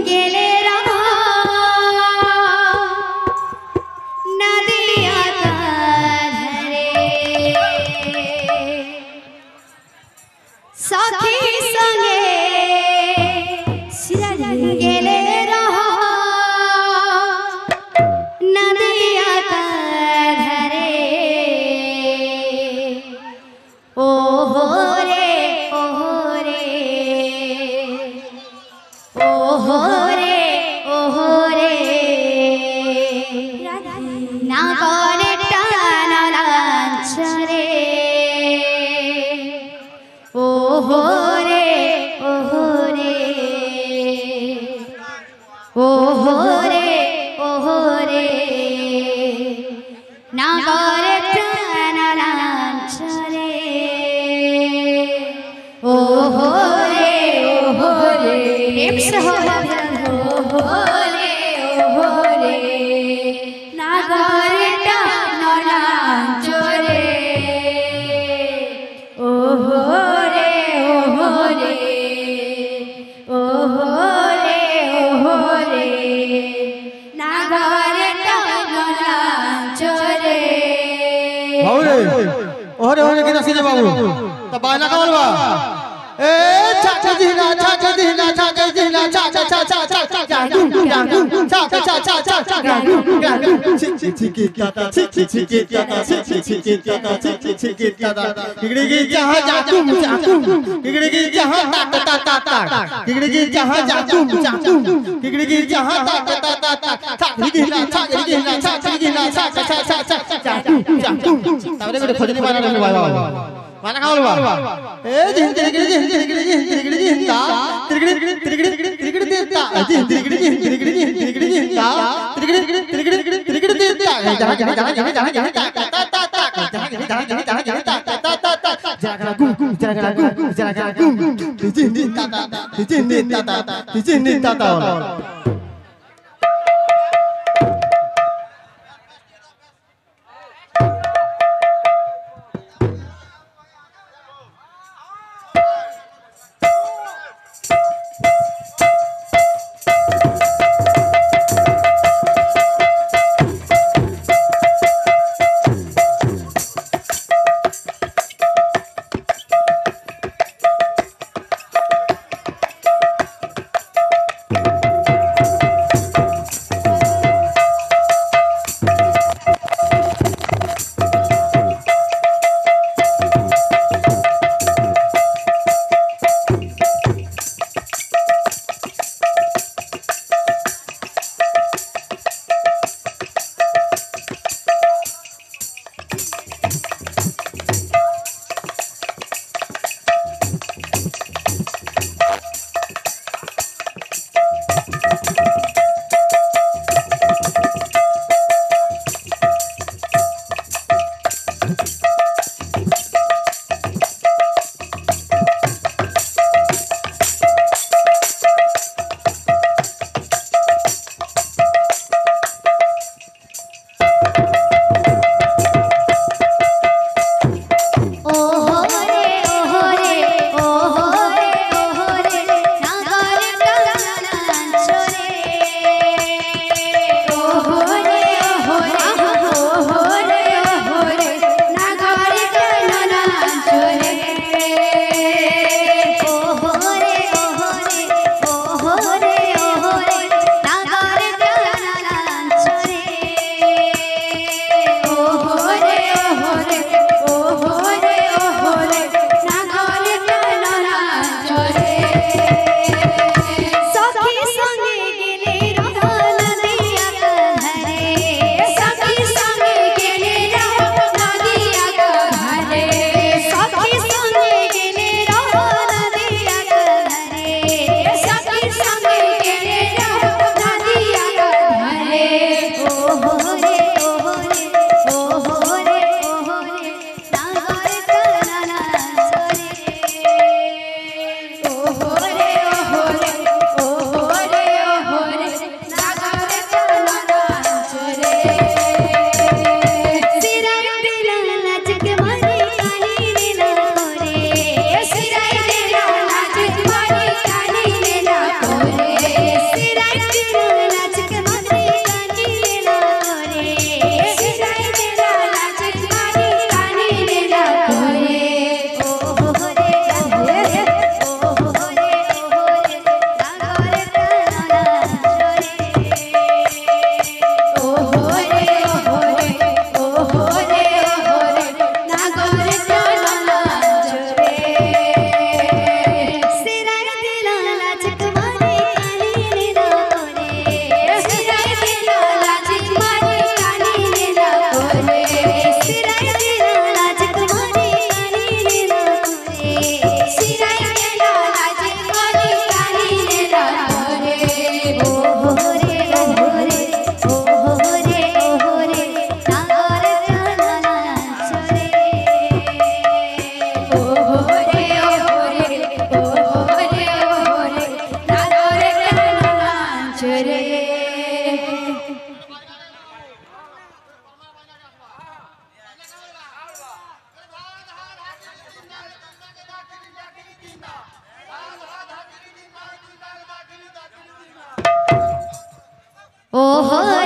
গেলে রহা নদিয়া ধারে সখী সঙ্গে গেলে রহা নদিয়া ধারে ওহো রে ওহো রে ওহো রে ওহো রে না করে টানা লাঞ্ছরে ওহো রে ওহো রে ওহো রে ওহো রে না করে টানা লাঞ্ছরে ওহো রে ওহো রে ওহো রে ওহো রে না করে টানা লাঞ্ছরে ওহো রে ওহো রে ওহো রে ওহো রে না করে টানা লাঞ্ছরে বাবুরে ওরে ওরে কেন সিনে বাবু তা বায়না কা বলবা এ চাচা দিনা চাচা দিনা চাচা দিনা চাচা চাচা চাচা জাদু জাদু চাচা চাচা চাচা জাদু জাদু চিকি টাটা চিকি টাটা চিকি টাটা চিকি টাটা টিকড়ি কি जहां जाकू जाकू टिकड़ी की जहां ता ता ता ता टिकड़ी की जहां जाकू जाकू टिकड़ी की जहां ता ता ता ता टिकड़ी की ना टिकड़ी की ना टिकड़ी की ना चा चा चा चा जाकू जाकू তাহলে করে খোঁজনি বানা রে বাবা বানা খাওয়া বাবা এ দিন টিকড়ি দিন টিকড়ি দিন টিকড়ি দিন তা টিকড়ি টিকড়ি টিকড়ি দিন তা দিন টিকড়ি দিন টিকড়ি দিন টিকড়ি দিন তা টিকড়ি টিকড়ি টিকড়ি দিন তা জানা জানা জানা জানা জানা জানা তা তা তা তা জানা জানা জানা জানা জানা তা তা তা তা জানা গুম গুম জানা গুম গুম জানা গুম দিন দিন তা তা দিন দিন তা তা দিন দিন তা তা ওহো